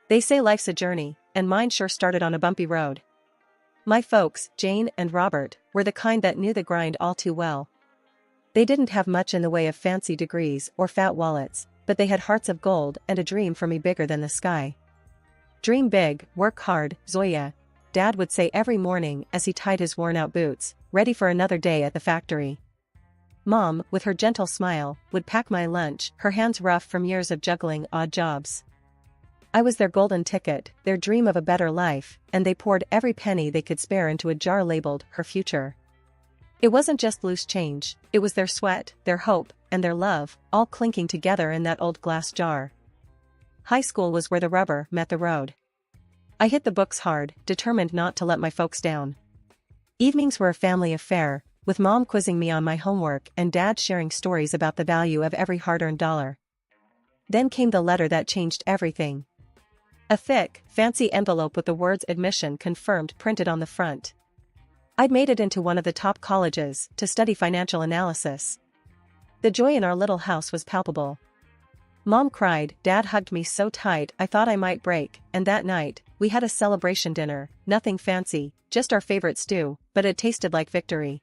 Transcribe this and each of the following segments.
They say life's a journey, and mine sure started on a bumpy road. My folks, Jane and Robert, were the kind that knew the grind all too well. They didn't have much in the way of fancy degrees or fat wallets, but they had hearts of gold and a dream for me bigger than the sky. Dream big, work hard, Zoya, Dad would say every morning as he tied his worn-out boots, ready for another day at the factory. Mom, with her gentle smile, would pack my lunch, her hands rough from years of juggling odd jobs. I was their golden ticket, their dream of a better life, and they poured every penny they could spare into a jar labeled her future. It wasn't just loose change, it was their sweat, their hope, and their love, all clinking together in that old glass jar. High school was where the rubber met the road. I hit the books hard, determined not to let my folks down. Evenings were a family affair, with Mom quizzing me on my homework and Dad sharing stories about the value of every hard-earned dollar. Then came the letter that changed everything. A thick, fancy envelope with the words admission confirmed printed on the front. I'd made it into one of the top colleges to study financial analysis. The joy in our little house was palpable. Mom cried, Dad hugged me so tight I thought I might break, and that night, we had a celebration dinner, nothing fancy, just our favorite stew, but it tasted like victory.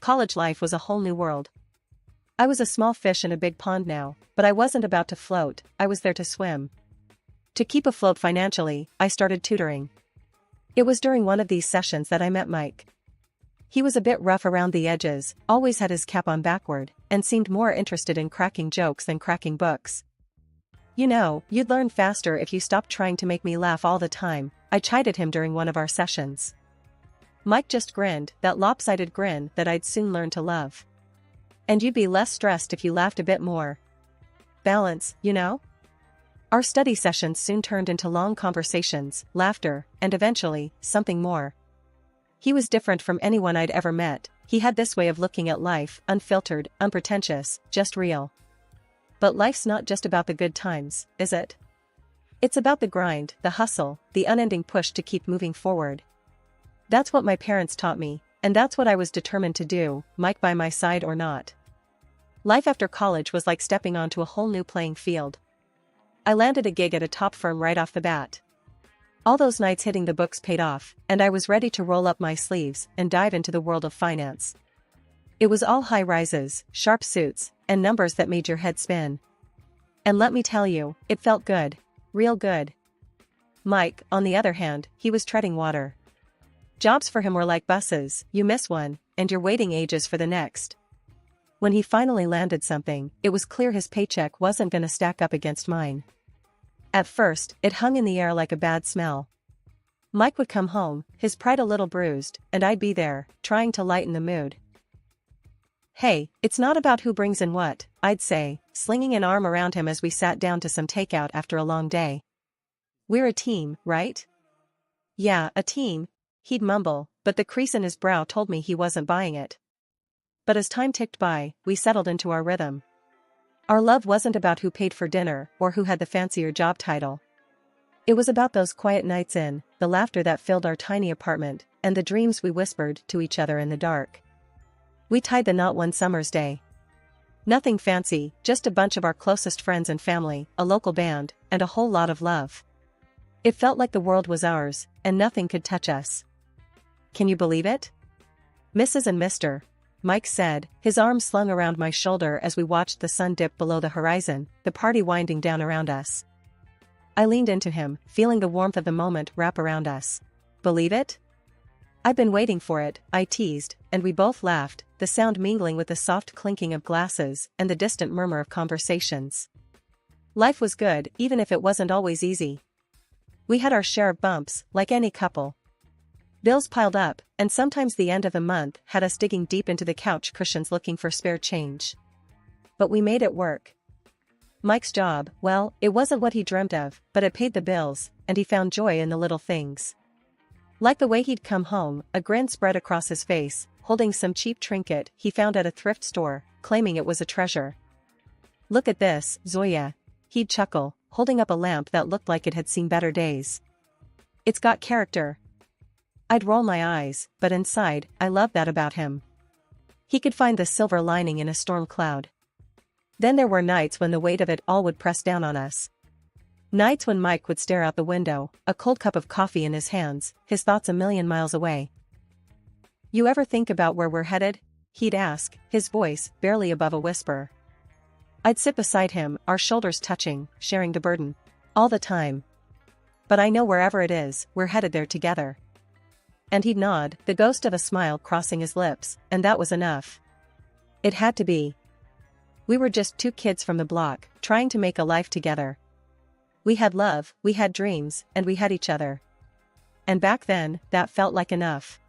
College life was a whole new world. I was a small fish in a big pond now, but I wasn't about to float, I was there to swim. To keep afloat financially, I started tutoring. It was during one of these sessions that I met Mike. He was a bit rough around the edges, always had his cap on backward, and seemed more interested in cracking jokes than cracking books. You know, you'd learn faster if you stopped trying to make me laugh all the time, I chided him during one of our sessions. Mike just grinned, that lopsided grin that I'd soon learn to love. And you'd be less stressed if you laughed a bit more. Balance, you know? Our study sessions soon turned into long conversations, laughter, and eventually, something more. He was different from anyone I'd ever met, he had this way of looking at life, unfiltered, unpretentious, just real. But life's not just about the good times, is it? It's about the grind, the hustle, the unending push to keep moving forward. That's what my parents taught me, and that's what I was determined to do, Mike by my side or not. Life after college was like stepping onto a whole new playing field. I landed a gig at a top firm right off the bat. All those nights hitting the books paid off, and I was ready to roll up my sleeves and dive into the world of finance. It was all high rises, sharp suits, and numbers that made your head spin. And let me tell you, it felt good. Real good. Mike, on the other hand, he was treading water. Jobs for him were like buses, you miss one, and you're waiting ages for the next. When he finally landed something, it was clear his paycheck wasn't gonna stack up against mine. At first, it hung in the air like a bad smell. Mike would come home, his pride a little bruised, and I'd be there, trying to lighten the mood. Hey, it's not about who brings in what, I'd say, slinging an arm around him as we sat down to some takeout after a long day. We're a team, right? Yeah, a team, he'd mumble, but the crease in his brow told me he wasn't buying it. But as time ticked by, we settled into our rhythm. Our love wasn't about who paid for dinner or who had the fancier job title. It was about those quiet nights in, the laughter that filled our tiny apartment, and the dreams we whispered to each other in the dark. We tied the knot one summer's day. Nothing fancy, just a bunch of our closest friends and family, a local band, and a whole lot of love. It felt like the world was ours, and nothing could touch us. Can you believe it? Mrs. and Mr. Mike said, his arm slung around my shoulder as we watched the sun dip below the horizon, the party winding down around us. I leaned into him, feeling the warmth of the moment wrap around us. Believe it? I've been waiting for it, I teased, and we both laughed, the sound mingling with the soft clinking of glasses and the distant murmur of conversations. Life was good, even if it wasn't always easy. We had our share of bumps, like any couple. Bills piled up, and sometimes the end of the month had us digging deep into the couch cushions looking for spare change. But we made it work. Mike's job, well, it wasn't what he dreamt of, but it paid the bills, and he found joy in the little things. Like the way he'd come home, a grin spread across his face, holding some cheap trinket he found at a thrift store, claiming it was a treasure. Look at this, Zoya. He'd chuckle, holding up a lamp that looked like it had seen better days. It's got character. I'd roll my eyes, but inside, I loved that about him. He could find the silver lining in a storm cloud. Then there were nights when the weight of it all would press down on us. Nights when Mike would stare out the window, a cold cup of coffee in his hands, his thoughts a million miles away. "You ever think about where we're headed?" he'd ask, his voice barely above a whisper. I'd sit beside him, our shoulders touching, sharing the burden. "All the time. But I know wherever it is, we're headed there together." And he'd nod, the ghost of a smile crossing his lips, and that was enough. It had to be. We were just two kids from the block, trying to make a life together. We had love, we had dreams, and we had each other. And back then, that felt like enough.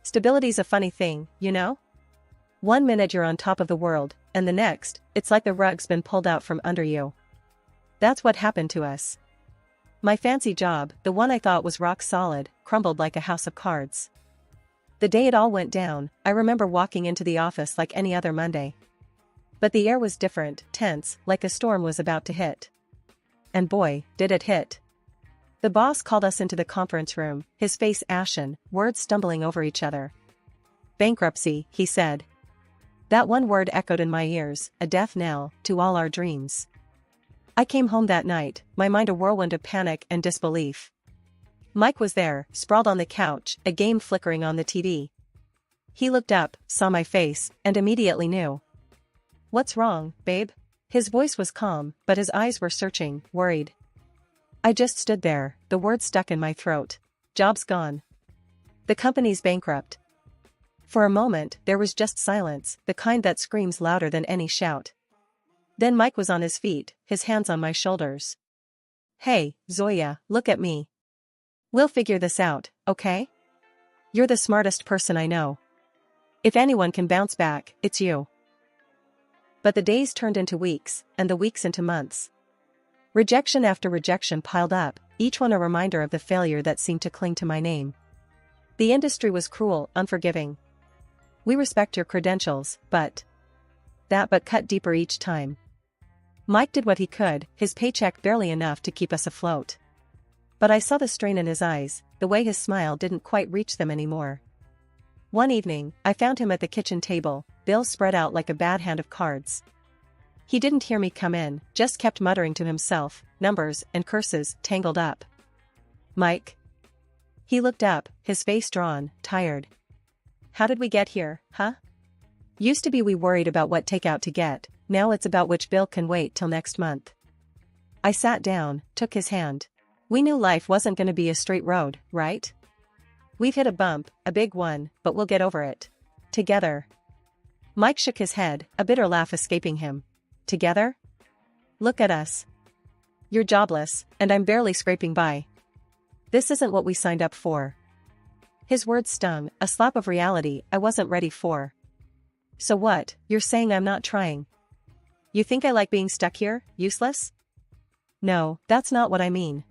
Stability's a funny thing, you know? One minute you're on top of the world, and the next, it's like the rug's been pulled out from under you. That's what happened to us. My fancy job, the one I thought was rock solid, crumbled like a house of cards. The day it all went down, I remember walking into the office like any other Monday. But the air was different, tense, like a storm was about to hit. And boy, did it hit. The boss called us into the conference room, his face ashen, words stumbling over each other. "Bankruptcy," he said. That one word echoed in my ears, a death knell to all our dreams. I came home that night, my mind a whirlwind of panic and disbelief. Mike was there, sprawled on the couch, a game flickering on the TV. He looked up, saw my face, and immediately knew. "What's wrong, babe?" His voice was calm, but his eyes were searching, worried. I just stood there, the words stuck in my throat. "Job's gone. The company's bankrupt." For a moment, there was just silence, the kind that screams louder than any shout. Then Mike was on his feet, his hands on my shoulders. "Hey, Zoya, look at me. We'll figure this out, okay? You're the smartest person I know. If anyone can bounce back, it's you." But the days turned into weeks, and the weeks into months. Rejection after rejection piled up, each one a reminder of the failure that seemed to cling to my name. The industry was cruel, unforgiving. "We respect your credentials, but..." That but cut deeper each time. Mike did what he could, his paycheck barely enough to keep us afloat. But I saw the strain in his eyes, the way his smile didn't quite reach them anymore. One evening, I found him at the kitchen table, bills spread out like a bad hand of cards. He didn't hear me come in, just kept muttering to himself, numbers and curses tangled up. "Mike?" He looked up, his face drawn, tired. "How did we get here, huh? Used to be we worried about what takeout to get, now it's about which bill can wait till next month." I sat down, took his hand. "We knew life wasn't gonna be a straight road, right? We've hit a bump, a big one, but we'll get over it. Together." Mike shook his head, a bitter laugh escaping him. "Together? Look at us. You're jobless, and I'm barely scraping by. This isn't what we signed up for." His words stung, a slap of reality I wasn't ready for. "So what, you're saying I'm not trying? You think I like being stuck here, useless?" "No, that's not what I mean."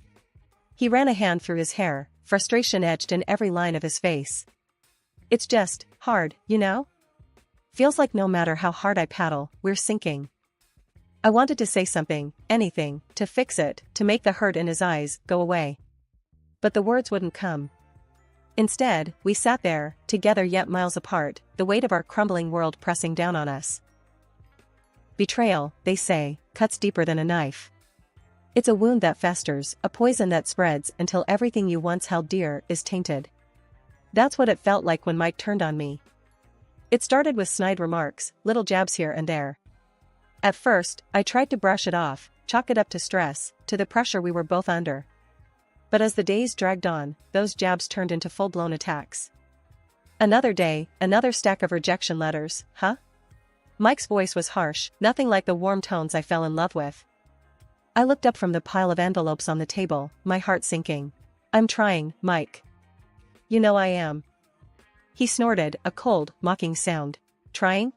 He ran a hand through his hair, frustration etched in every line of his face. "It's just hard, you know? Feels like no matter how hard I paddle, we're sinking." I wanted to say something, anything, to fix it, to make the hurt in his eyes go away. But the words wouldn't come. Instead, we sat there, together yet miles apart, the weight of our crumbling world pressing down on us. Betrayal, they say, cuts deeper than a knife. It's a wound that festers, a poison that spreads until everything you once held dear is tainted. That's what it felt like when Mike turned on me. It started with snide remarks, little jabs here and there. At first, I tried to brush it off, chalk it up to stress, to the pressure we were both under. But as the days dragged on, those jabs turned into full-blown attacks. Another day, another stack of rejection letters, huh? Mike's voice was harsh, nothing like the warm tones I fell in love with. I looked up from the pile of envelopes on the table, my heart sinking. "I'm trying, Mike. You know I am." He snorted, a cold, mocking sound. "Trying?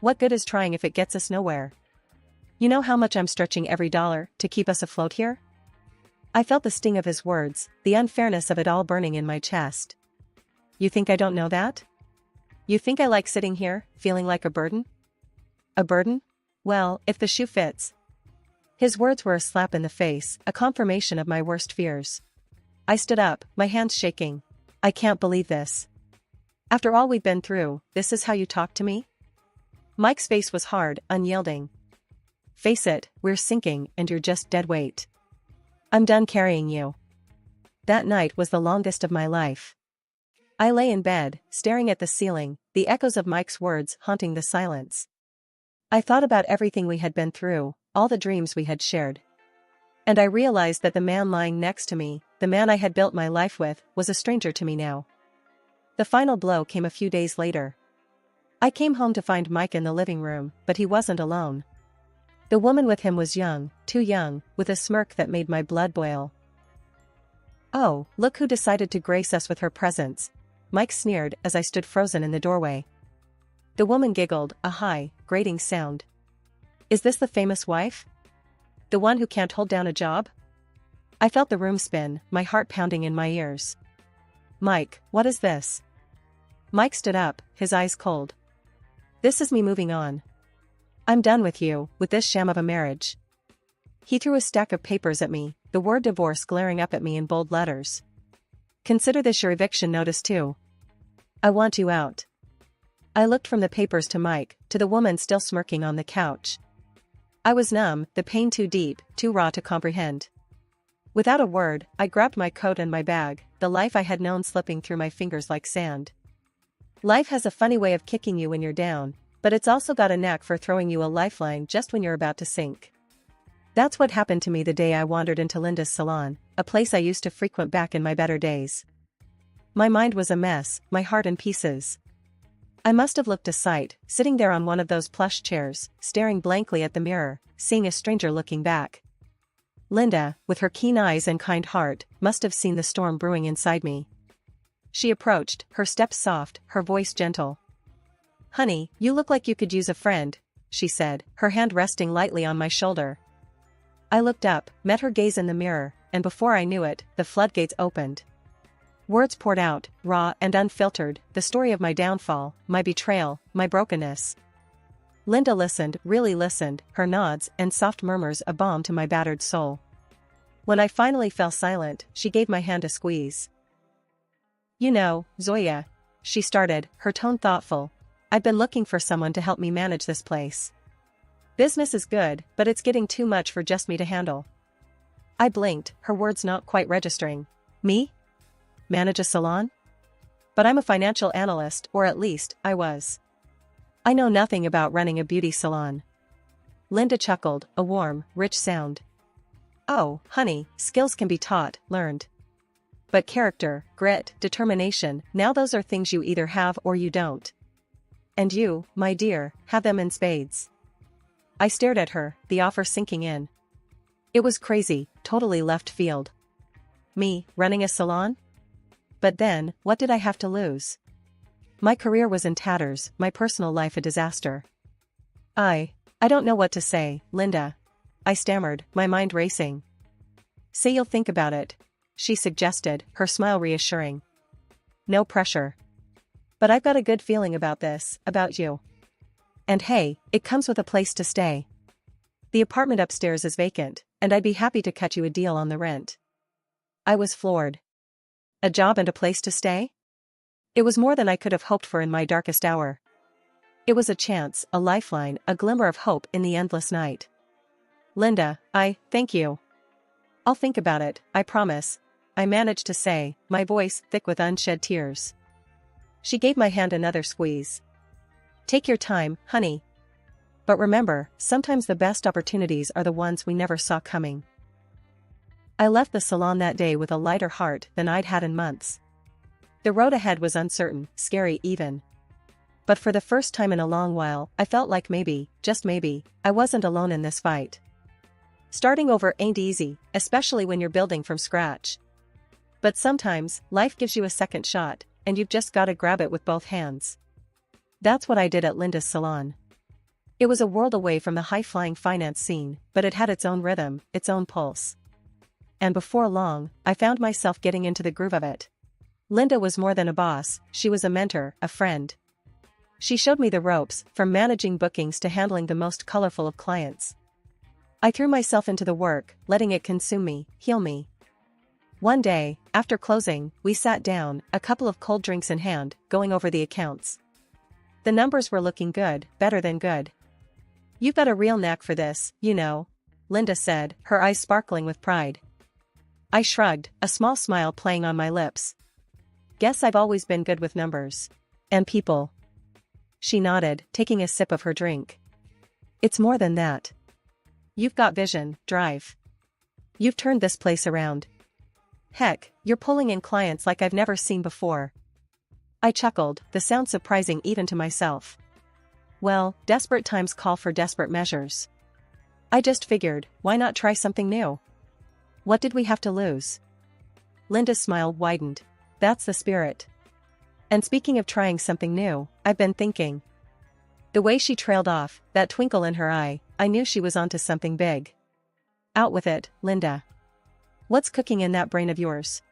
What good is trying if it gets us nowhere? You know how much I'm stretching every dollar to keep us afloat here?" I felt the sting of his words, the unfairness of it all burning in my chest. "You think I don't know that? You think I like sitting here, feeling like a burden? A burden? Well, if the shoe fits." His words were a slap in the face, a confirmation of my worst fears. I stood up, my hands shaking. "I can't believe this. After all we've been through, this is how you talk to me?" Mike's face was hard, unyielding. "Face it, we're sinking and you're just dead weight. I'm done carrying you. That night was the longest of my life. I lay in bed, staring at the ceiling, the echoes of Mike's words haunting the silence. I thought about everything we had been through, all the dreams we had shared. And I realized that the man lying next to me, the man I had built my life with, was a stranger to me now. The final blow came a few days later. I came home to find Mike in the living room, but he wasn't alone. The woman with him was young, too young, with a smirk that made my blood boil. "Oh, look who decided to grace us with her presence," Mike sneered as I stood frozen in the doorway. The woman giggled, a high, grating sound. "Is this the famous wife? The one who can't hold down a job?" I felt the room spin, my heart pounding in my ears. "Mike, what is this?" Mike stood up, his eyes cold. "This is me moving on. I'm done with you, with this sham of a marriage." He threw a stack of papers at me, the word divorce glaring up at me in bold letters. "Consider this your eviction notice too. I want you out." I looked from the papers to Mike, to the woman still smirking on the couch. I was numb, the pain too deep, too raw to comprehend. Without a word, I grabbed my coat and my bag, the life I had known slipping through my fingers like sand. Life has a funny way of kicking you when you're down, but it's also got a knack for throwing you a lifeline just when you're about to sink. That's what happened to me the day I wandered into Linda's salon, a place I used to frequent back in my better days. My mind was a mess, my heart in pieces. I must have looked a sight, sitting there on one of those plush chairs, staring blankly at the mirror, seeing a stranger looking back. Linda, with her keen eyes and kind heart, must have seen the storm brewing inside me. She approached, her steps soft, her voice gentle. "Honey, you look like you could use a friend," she said, her hand resting lightly on my shoulder. I looked up, met her gaze in the mirror, and before I knew it, the floodgates opened. Words poured out, raw and unfiltered, the story of my downfall, my betrayal, my brokenness. Linda listened, really listened, her nods and soft murmurs a balm to my battered soul. When I finally fell silent, she gave my hand a squeeze. "You know, Zoya," she started, her tone thoughtful, "I've been looking for someone to help me manage this place. Business is good, but it's getting too much for just me to handle." I blinked, her words not quite registering. "Me? Manage a salon? But I'm a financial analyst, or at least, I was. I know nothing about running a beauty salon." Linda chuckled, a warm, rich sound. "Oh, honey, skills can be taught, learned. But character, grit, determination, now those are things you either have or you don't. And you, my dear, have them in spades." I stared at her, the offer sinking in. It was crazy, totally left field. Me, running a salon? But then, what did I have to lose? My career was in tatters, my personal life a disaster. I don't know what to say, Linda," I stammered, my mind racing. "Say you'll think about it," she suggested, her smile reassuring. "No pressure. But I've got a good feeling about this, about you. And hey, it comes with a place to stay. The apartment upstairs is vacant, and I'd be happy to cut you a deal on the rent." I was floored. A job and a place to stay? It was more than I could have hoped for in my darkest hour. It was a chance, a lifeline, a glimmer of hope in the endless night. "Linda, thank you. I'll think about it, I promise," I managed to say, my voice thick with unshed tears. She gave my hand another squeeze. "Take your time, honey. But remember, sometimes the best opportunities are the ones we never saw coming." I left the salon that day with a lighter heart than I'd had in months. The road ahead was uncertain, scary even. But for the first time in a long while, I felt like maybe, just maybe, I wasn't alone in this fight. Starting over ain't easy, especially when you're building from scratch. But sometimes, life gives you a second shot, and you've just gotta grab it with both hands. That's what I did at Linda's salon. It was a world away from the high-flying finance scene, but it had its own rhythm, its own pulse. And before long, I found myself getting into the groove of it. Linda was more than a boss, she was a mentor, a friend. She showed me the ropes, from managing bookings to handling the most colorful of clients. I threw myself into the work, letting it consume me, heal me. One day, after closing, we sat down, a couple of cold drinks in hand, going over the accounts. The numbers were looking good, better than good. "You've got a real knack for this, you know," Linda said, her eyes sparkling with pride. I shrugged, a small smile playing on my lips. Guess I've always been good with numbers. And people. She nodded, taking a sip of her drink. It's more than that. You've got vision, drive. You've turned this place around. Heck, you're pulling in clients like I've never seen before. I chuckled, the sound surprising even to myself. Well, desperate times call for desperate measures. I just figured, why not try something new? What did we have to lose? Linda's smile widened. That's the spirit. And speaking of trying something new, I've been thinking. The way she trailed off, that twinkle in her eye, I knew she was onto something big. Out with it, Linda. What's cooking in that brain of yours?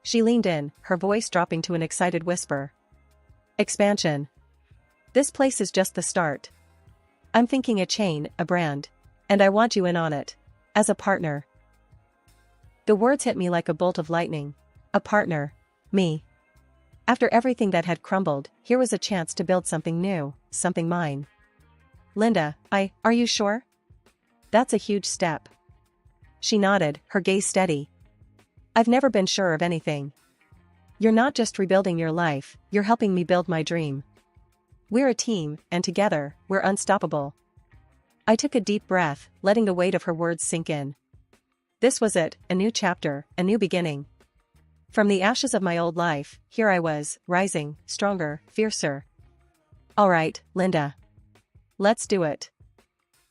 She leaned in, her voice dropping to an excited whisper. Expansion. This place is just the start. I'm thinking a chain, a brand. And I want you in on it. As a partner. The words hit me like a bolt of lightning. A partner. Me. After everything that had crumbled, here was a chance to build something new, something mine. Linda, are you sure? That's a huge step. She nodded, her gaze steady. I've never been sure of anything. You're not just rebuilding your life, you're helping me build my dream. We're a team, and together, we're unstoppable. I took a deep breath, letting the weight of her words sink in. This was it, a new chapter, a new beginning. From the ashes of my old life, here I was, rising, stronger, fiercer. All right, Linda. Let's do it.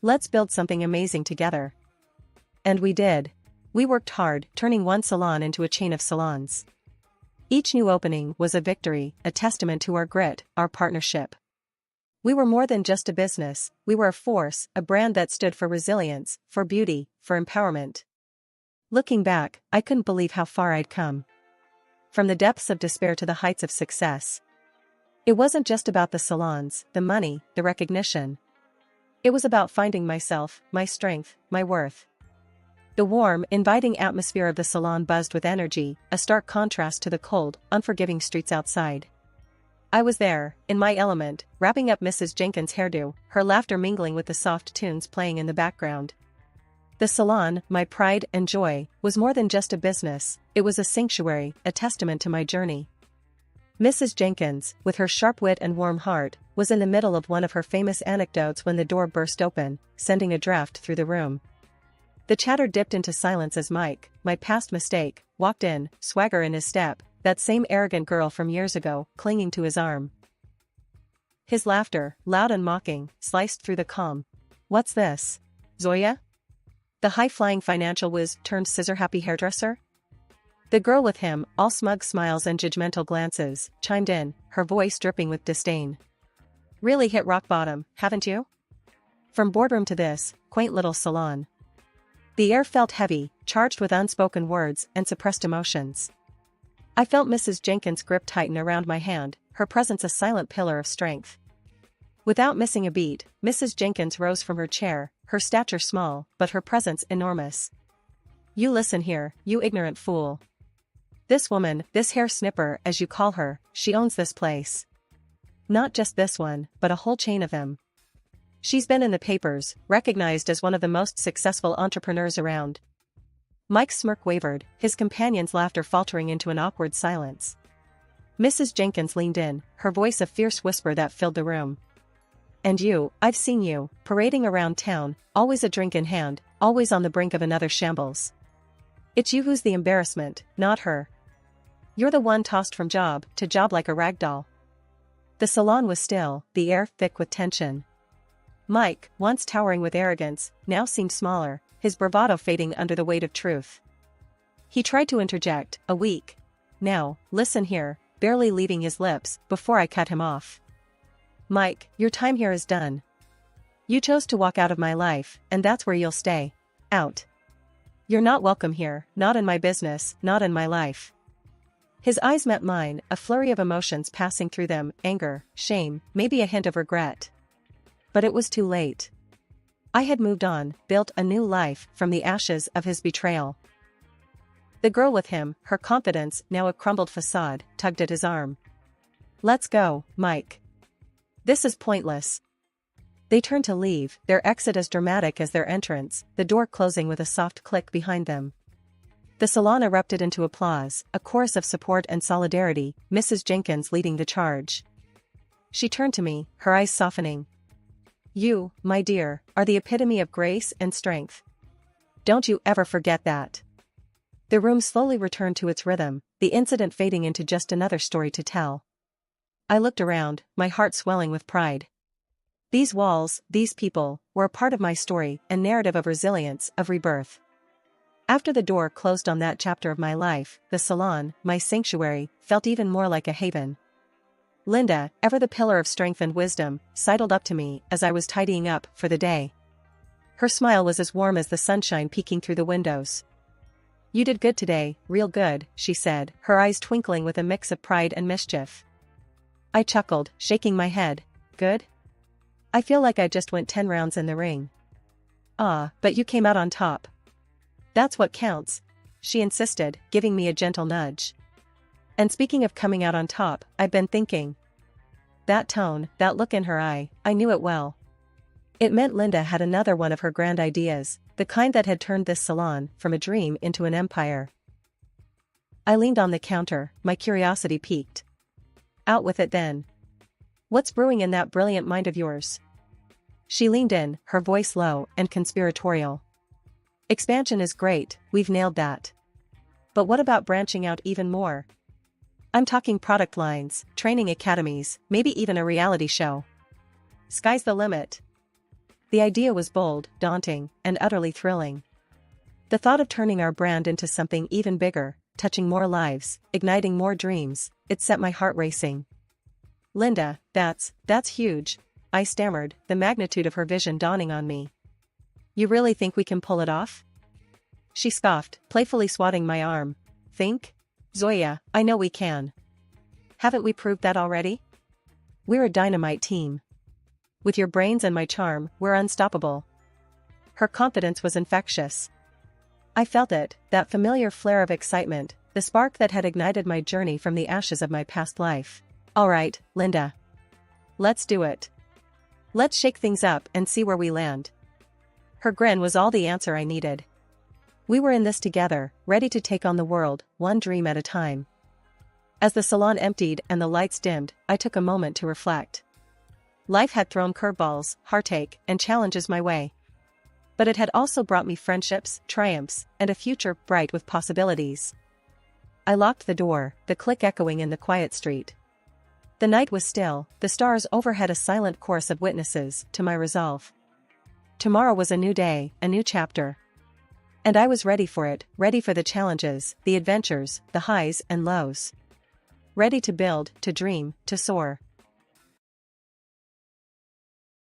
Let's build something amazing together. And we did. We worked hard, turning one salon into a chain of salons. Each new opening was a victory, a testament to our grit, our partnership. We were more than just a business, we were a force, a brand that stood for resilience, for beauty, for empowerment. Looking back, I couldn't believe how far I'd come. From the depths of despair to the heights of success. It wasn't just about the salons, the money, the recognition. It was about finding myself, my strength, my worth. The warm, inviting atmosphere of the salon buzzed with energy, a stark contrast to the cold, unforgiving streets outside. I was there, in my element, wrapping up Mrs. Jenkins' hairdo, her laughter mingling with the soft tunes playing in the background. The salon, my pride and joy, was more than just a business, it was a sanctuary, a testament to my journey. Mrs. Jenkins, with her sharp wit and warm heart, was in the middle of one of her famous anecdotes when the door burst open, sending a draft through the room. The chatter dipped into silence as Mike, my past mistake, walked in, swagger in his step, that same arrogant girl from years ago, clinging to his arm. His laughter, loud and mocking, sliced through the calm. What's this? Zoya? The high-flying financial whiz turned scissor-happy hairdresser? The girl with him, all smug smiles and judgmental glances, chimed in, her voice dripping with disdain. Really hit rock bottom, haven't you? From boardroom to this, quaint little salon. The air felt heavy, charged with unspoken words and suppressed emotions. I felt Mrs. Jenkins' grip tighten around my hand, her presence a silent pillar of strength. Without missing a beat, Mrs. Jenkins rose from her chair, her stature small, but her presence enormous. You listen here, you ignorant fool. This woman, this hair snipper as you call her, she owns this place. Not just this one, but a whole chain of them. She's been in the papers, recognized as one of the most successful entrepreneurs around. Mike's smirk wavered, his companion's laughter faltering into an awkward silence. Mrs. Jenkins leaned in, her voice a fierce whisper that filled the room. And you, I've seen you, parading around town, always a drink in hand, always on the brink of another shambles. It's you who's the embarrassment, not her. You're the one tossed from job to job like a rag doll. The salon was still, the air thick with tension. Mike, once towering with arrogance, now seemed smaller, his bravado fading under the weight of truth. He tried to interject, a weak. Now, listen here, barely leaving his lips, before I cut him off. Mike, your time here is done. You chose to walk out of my life, and that's where you'll stay. Out. You're not welcome here, not in my business, not in my life. His eyes met mine, a flurry of emotions passing through them, anger, shame, maybe a hint of regret. But it was too late. I had moved on, built a new life from the ashes of his betrayal. The girl with him, her confidence now a crumbled facade, tugged at his arm. Let's go, Mike. This is pointless. They turned to leave, their exit as dramatic as their entrance, the door closing with a soft click behind them. The salon erupted into applause, a chorus of support and solidarity, Mrs. Jenkins leading the charge. She turned to me, her eyes softening. "You, my dear, are the epitome of grace and strength. Don't you ever forget that." The room slowly returned to its rhythm, the incident fading into just another story to tell. I looked around, my heart swelling with pride. These walls, these people, were a part of my story and narrative of resilience, of rebirth. After the door closed on that chapter of my life, the salon, my sanctuary, felt even more like a haven. Linda, ever the pillar of strength and wisdom, sidled up to me as I was tidying up for the day. Her smile was as warm as the sunshine peeking through the windows. "You did good today, real good," she said, her eyes twinkling with a mix of pride and mischief. I chuckled, shaking my head. "Good? I feel like I just went 10 rounds in the ring." "Ah, but you came out on top. That's what counts," she insisted, giving me a gentle nudge. "And speaking of coming out on top, I've been thinking." That tone, that look in her eye, I knew it well. It meant Linda had another one of her grand ideas, the kind that had turned this salon from a dream into an empire. I leaned on the counter, my curiosity piqued. "Out with it then. What's brewing in that brilliant mind of yours?" She leaned in, her voice low and conspiratorial. "Expansion is great, we've nailed that. But what about branching out even more? I'm talking product lines, training academies, maybe even a reality show. Sky's the limit." The idea was bold, daunting, and utterly thrilling. The thought of turning our brand into something even bigger, touching more lives, igniting more dreams, it set my heart racing. "Linda, that's huge," I stammered, the magnitude of her vision dawning on me. "You really think we can pull it off?" She scoffed, playfully swatting my arm. "Think? Zoya, I know we can. Haven't we proved that already? We're a dynamite team. With your brains and my charm, we're unstoppable." Her confidence was infectious. I felt it, that familiar flare of excitement, the spark that had ignited my journey from the ashes of my past life. "All right, Linda. Let's do it. Let's shake things up and see where we land." Her grin was all the answer I needed. We were in this together, ready to take on the world, one dream at a time. As the salon emptied and the lights dimmed, I took a moment to reflect. Life had thrown curveballs, heartache, and challenges my way. But it had also brought me friendships, triumphs, and a future bright with possibilities. I locked the door, the click echoing in the quiet street. The night was still, the stars overhead a silent chorus of witnesses to my resolve. Tomorrow was a new day, a new chapter. And I was ready for it, ready for the challenges, the adventures, the highs and lows. Ready to build, to dream, to soar.